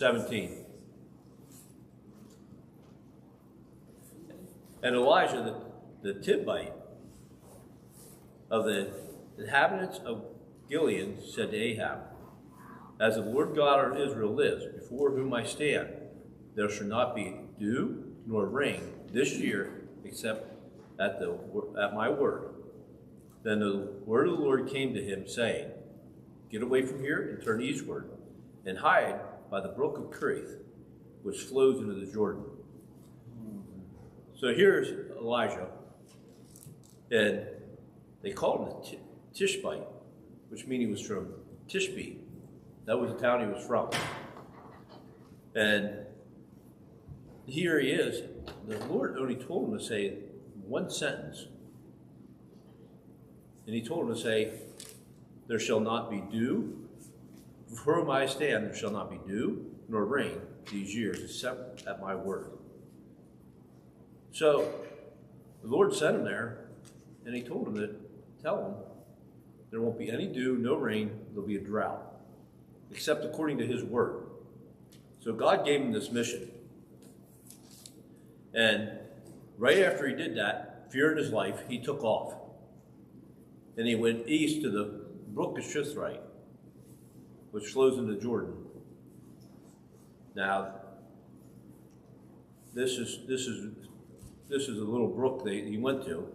17. And Elijah the Tibite of the inhabitants of Gilead said to Ahab, as the Lord God of Israel lives, before whom I stand, there shall not be dew nor rain this year except at my word. Then the word of the Lord came to him, saying, get away from here and turn eastward, and hide by the brook of Kerith, which flows into the Jordan. So here's Elijah, and they called him the Tishbite, which means he was from Tishbe. That was the town he was from. And here he is. The Lord only told him to say one sentence. And he told him to say, there shall not be dew. Before whom I stand, there shall not be dew nor rain these years, except at my word. So the Lord sent him there, and he told him to tell him there won't be any dew, no rain, there'll be a drought, except according to his word. So God gave him this mission. And right after he did that, fearing his life, he took off. And he went east to the brook of Shithrite, which flows into Jordan. Now, this is a little brook that he went to.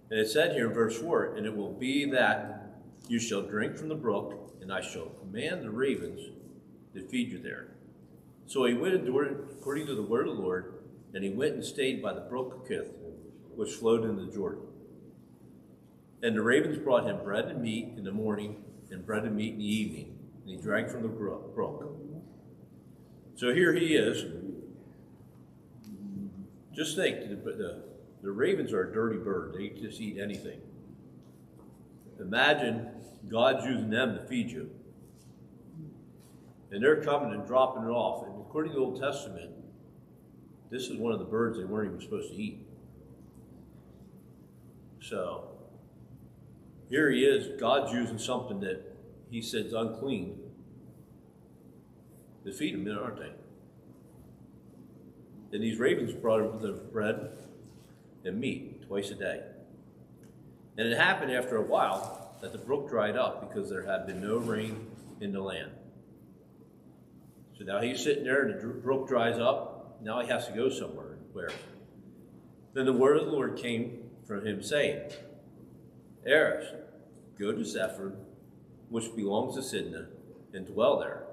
And it said here in verse 4, and it will be that you shall drink from the brook, and I shall command the ravens to feed you there. So he went according to the word of the Lord, and he went and stayed by the brook of Kerith, which flowed into the Jordan. And the ravens brought him bread and meat in the morning, and bread and meat in the evening, and he drank from the brook. So here he is. Just think, the ravens are a dirty bird. They just eat anything. Imagine God's using them to feed you. And they're coming and dropping it off. And according to the Old Testament, this is one of the birds they weren't even supposed to eat. So here he is. God's using something that he said is unclean to feed them, aren't they? And these ravens brought him the bread and meat twice a day. And it happened after a while that the brook dried up because there had been no rain in the land. So now he's sitting there and the brook dries up. Now he has to go somewhere. Where? Then the word of the Lord came from him, saying, Eris, go to Zephyr, which belongs to Sidon, and dwell there.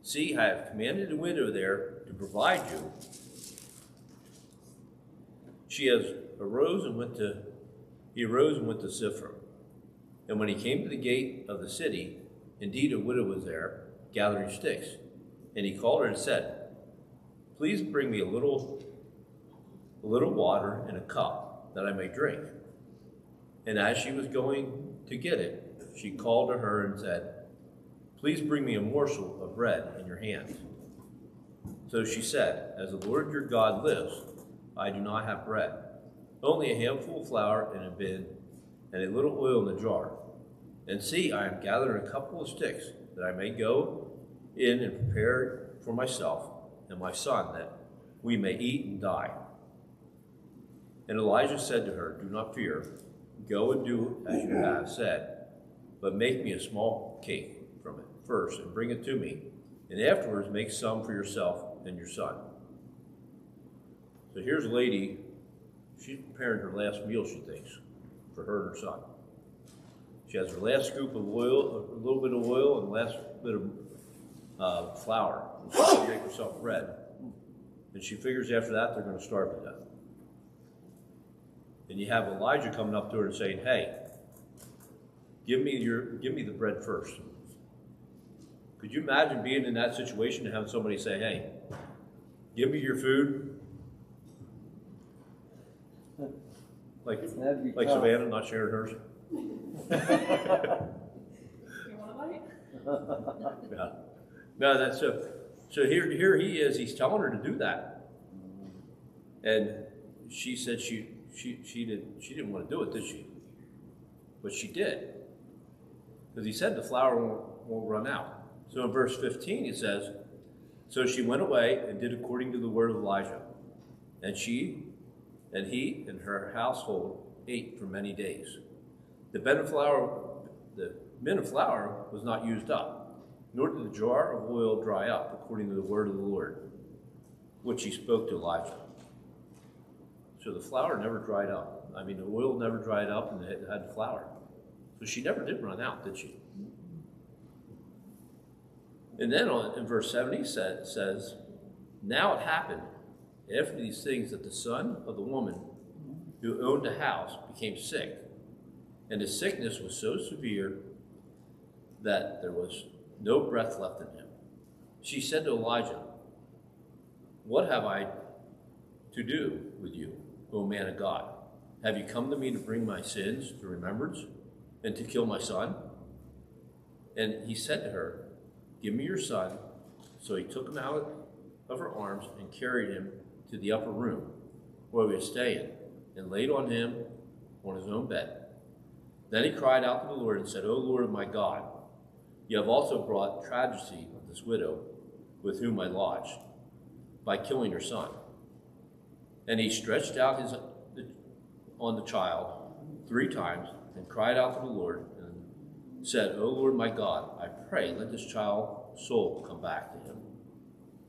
See, I have commanded the widow there to provide you. He arose and went to Ziphrah. And when he came to the gate of the city, indeed a widow was there, gathering sticks. And he called her and said, please bring me a little water in a cup, that I may drink. And as she was going to get it, she called to her and said, please bring me a morsel of bread in your hand. So she said, as the Lord your God lives, I do not have bread, only a handful of flour in a bin, and a little oil in a jar. And see, I am gathering a couple of sticks, that I may go in and prepare for myself and my son, that we may eat and die. And Elijah said to her, do not fear, go and do as you have said, but make me a small cake from it first, and bring it to me, and afterwards make some for yourself and your son. So here's a lady, she's preparing her last meal, she thinks, for her and her son. She has her last scoop of oil, a little bit of oil, and the last bit of flour. And she's going to make herself bread. And she figures after that they're going to starve to death. And you have Elijah coming up to her and saying, hey, give me the bread first. Could you imagine being in that situation and having somebody say, hey, give me your food? Like Savannah not sharing hers? You want a bite? Yeah. No, that's so here he is, he's telling her to do that. And she said she didn't want to do it, did she? But she did. Because he said the flour won't run out. So in verse 15 it says, So she went away and did according to the word of Elijah. And he and her household ate for many days. The bin of flour was not used up, nor did the jar of oil dry up, according to the word of the Lord, which he spoke to Elijah. So the flour never dried up. I mean, the oil never dried up, and it had flour. So she never did run out, did she? And then in verse 70 says, now it happened after these things that the son of the woman who owned the house became sick, and his sickness was so severe that there was no breath left in him. She said to Elijah, what have I to do with you, O man of God? Have you come to me to bring my sins to remembrance and to kill my son? And he said to her, give me your son. So he took him out of her arms and carried him to the upper room where he was staying, and laid on him on his own bed. Then he cried out to the Lord and said, O Lord my God, you have also brought tragedy of this widow with whom I lodged, by killing her son. And he stretched out on the child 3 times and cried out to the Lord and said, O Lord my God, I pray, let this child's soul come back to him.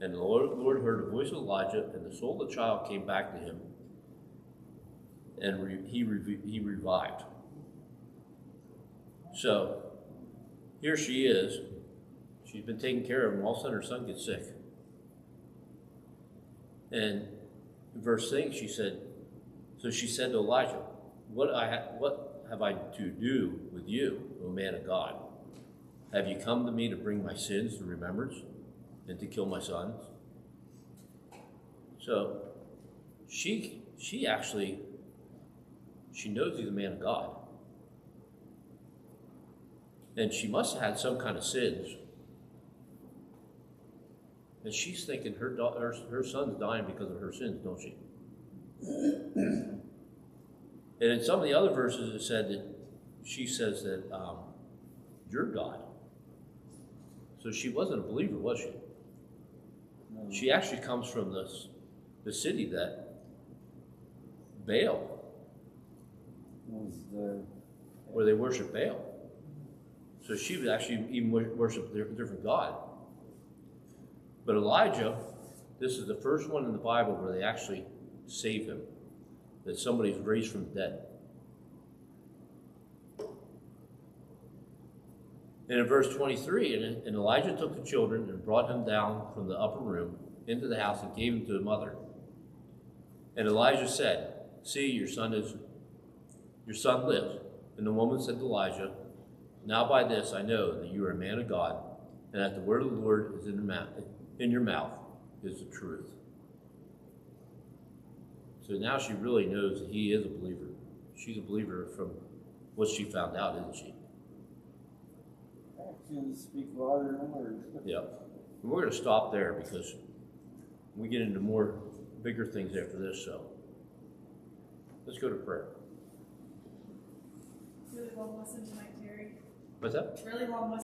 And the Lord heard the voice of Elijah, and the soul of the child came back to him, and he revived. So here she is. She's been taking care of him. All of a sudden her son gets sick. And in verse 6, she said to Elijah, what have I to do with you, O man of God? Have you come to me to bring my sins to remembrance and to kill my sons? So she knows he's a man of God. And she must have had some kind of sins. And she's thinking her son's dying because of her sins, don't she? And in some of the other verses it said that she says that you're God. So she wasn't a believer, was she? No. She actually comes from the city that Baal, where they worship Baal. So she would actually even worship a different god. But Elijah, this is the first one in the Bible where they actually save him, that somebody's raised from the dead. And in verse 23, and Elijah took the children and brought him down from the upper room into the house and gave him to the mother. And Elijah said, see, your son lives. And the woman said to Elijah, now by this I know that you are a man of God, and that the word of the Lord is in your mouth is the truth. So now she really knows that he is a believer. She's a believer from what she found out, isn't she? Actions speak louder than words. Yep. And we're going to stop there because we get into more bigger things after this. So let's go to prayer. Really long lesson tonight, Terry. What's that? Really long lesson.